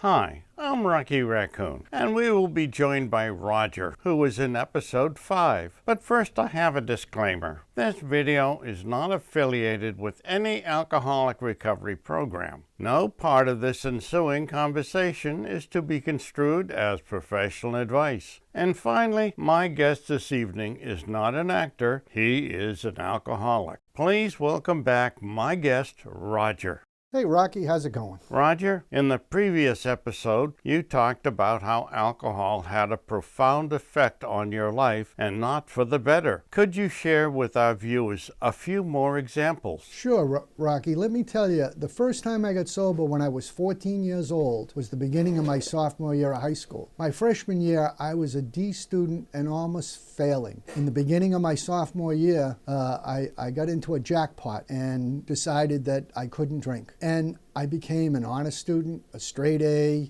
Hi, I'm Rocky Raccoon, and we will be joined by Roger, who was in episode 5. But first I have a disclaimer. This video is not affiliated with any alcoholic recovery program. No part of this ensuing conversation is to be construed as professional advice. And finally, my guest this evening is not an actor, he is an alcoholic. Please welcome back my guest, Roger. Hey Rocky, how's it going? Roger, in the previous episode, you talked about how alcohol had a profound effect on your life and not for the better. Could you share with our viewers a few more examples? Sure, Rocky. Let me tell you, the first time I got sober when I was 14 years old was the beginning of my sophomore year of high school. My freshman year, I was a D student and almost failing. In the beginning of my sophomore year, I got into a jackpot and decided that I couldn't drink. And I became an honor student, a straight A,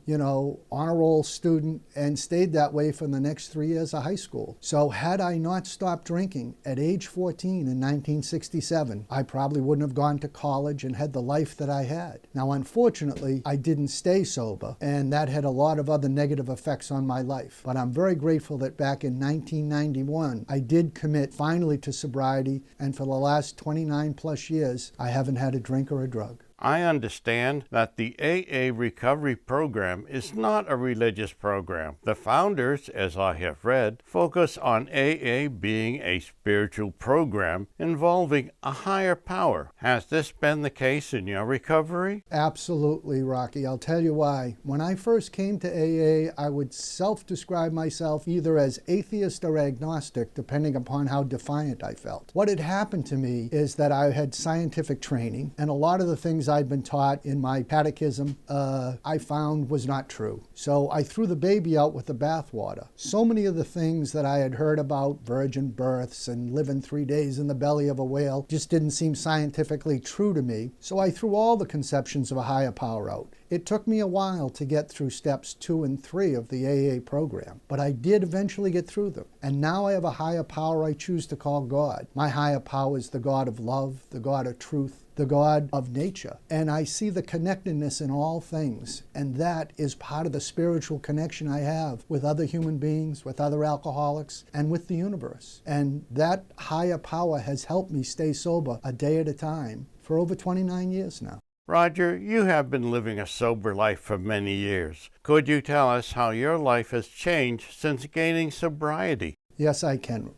honor roll student, and stayed that way for the next 3 years of high school. So had I not stopped drinking at age 14 in 1967, I probably wouldn't have gone to college and had the life that I had. Now, unfortunately, I didn't stay sober, and that had a lot of other negative effects on my life. But I'm very grateful that back in 1991, I did commit finally to sobriety, and for the last 29 plus years, I haven't had a drink or a drug. I understand that the AA recovery program is not a religious program. The founders, as I have read, focus on AA being a spiritual program involving a higher power. Has this been the case in your recovery? Absolutely, Rocky. I'll tell you why. When I first came to AA, I would self-describe myself either as atheist or agnostic, depending upon how defiant I felt. What had happened to me is that I had scientific training, and a lot of the things I'd been taught in my catechism, I found was not true. So I threw the baby out with the bathwater. So many of the things that I had heard about virgin births and living 3 days in the belly of a whale just didn't seem scientifically true to me. So I threw all the conceptions of a higher power out. It took me a while to get through steps 2 and 3 of the AA program, but I did eventually get through them. And now I have a higher power I choose to call God. My higher power is the God of love, the God of truth, the God of nature. And I see the connectedness in all things. And that is part of the spiritual connection I have with other human beings, with other alcoholics, and with the universe. And that higher power has helped me stay sober a day at a time for over 29 years now. Roger, you have been living a sober life for many years. Could you tell us how your life has changed since gaining sobriety? Yes, I can,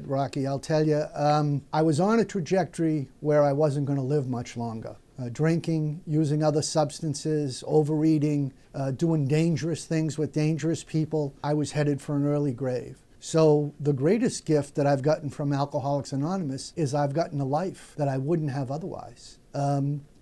Rocky. I'll tell you, I was on a trajectory where I wasn't going to live much longer. Drinking, using other substances, overeating, doing dangerous things with dangerous people. I was headed for an early grave. So the greatest gift that I've gotten from Alcoholics Anonymous is I've gotten a life that I wouldn't have otherwise.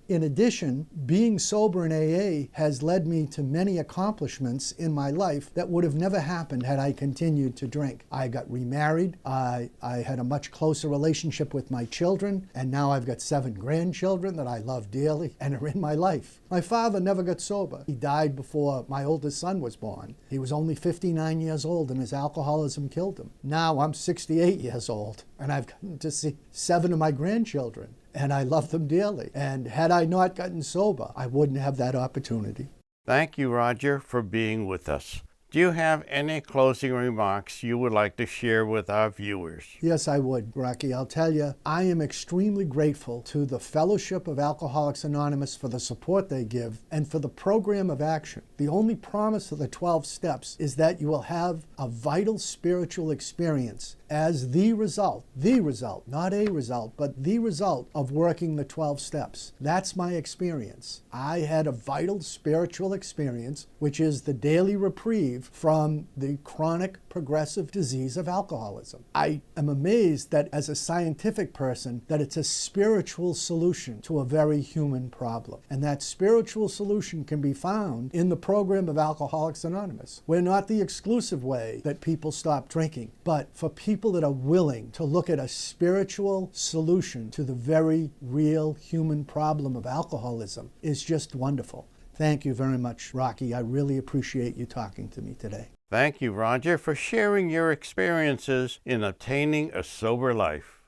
In addition, being sober in AA has led me to many accomplishments in my life that would have never happened had I continued to drink. I got remarried, I had a much closer relationship with my children, and now I've got 7 grandchildren that I love dearly and are in my life. My father never got sober. He died before my oldest son was born. He was only 59 years old and his alcoholism killed him. Now I'm 68 years old and I've gotten to see 7 of my grandchildren. And I love them dearly. And had I not gotten sober, I wouldn't have that opportunity. Thank you, Roger, for being with us. Do you have any closing remarks you would like to share with our viewers? Yes, I would, Rocky. I'll tell you, I am extremely grateful to the Fellowship of Alcoholics Anonymous for the support they give and for the program of action. The only promise of the 12 steps is that you will have a vital spiritual experience as the result, not a result, but the result of working the 12 steps. That's my experience. I had a vital spiritual experience, which is the daily reprieve from the chronic progressive disease of alcoholism. I am amazed that as a scientific person, that it's a spiritual solution to a very human problem. And that spiritual solution can be found in the program of Alcoholics Anonymous. We're not the exclusive way that people stop drinking, but for people that are willing to look at a spiritual solution to the very real human problem of alcoholism is just wonderful. Thank you very much, Rocky. I really appreciate you talking to me today. Thank you, Roger, for sharing your experiences in obtaining a sober life.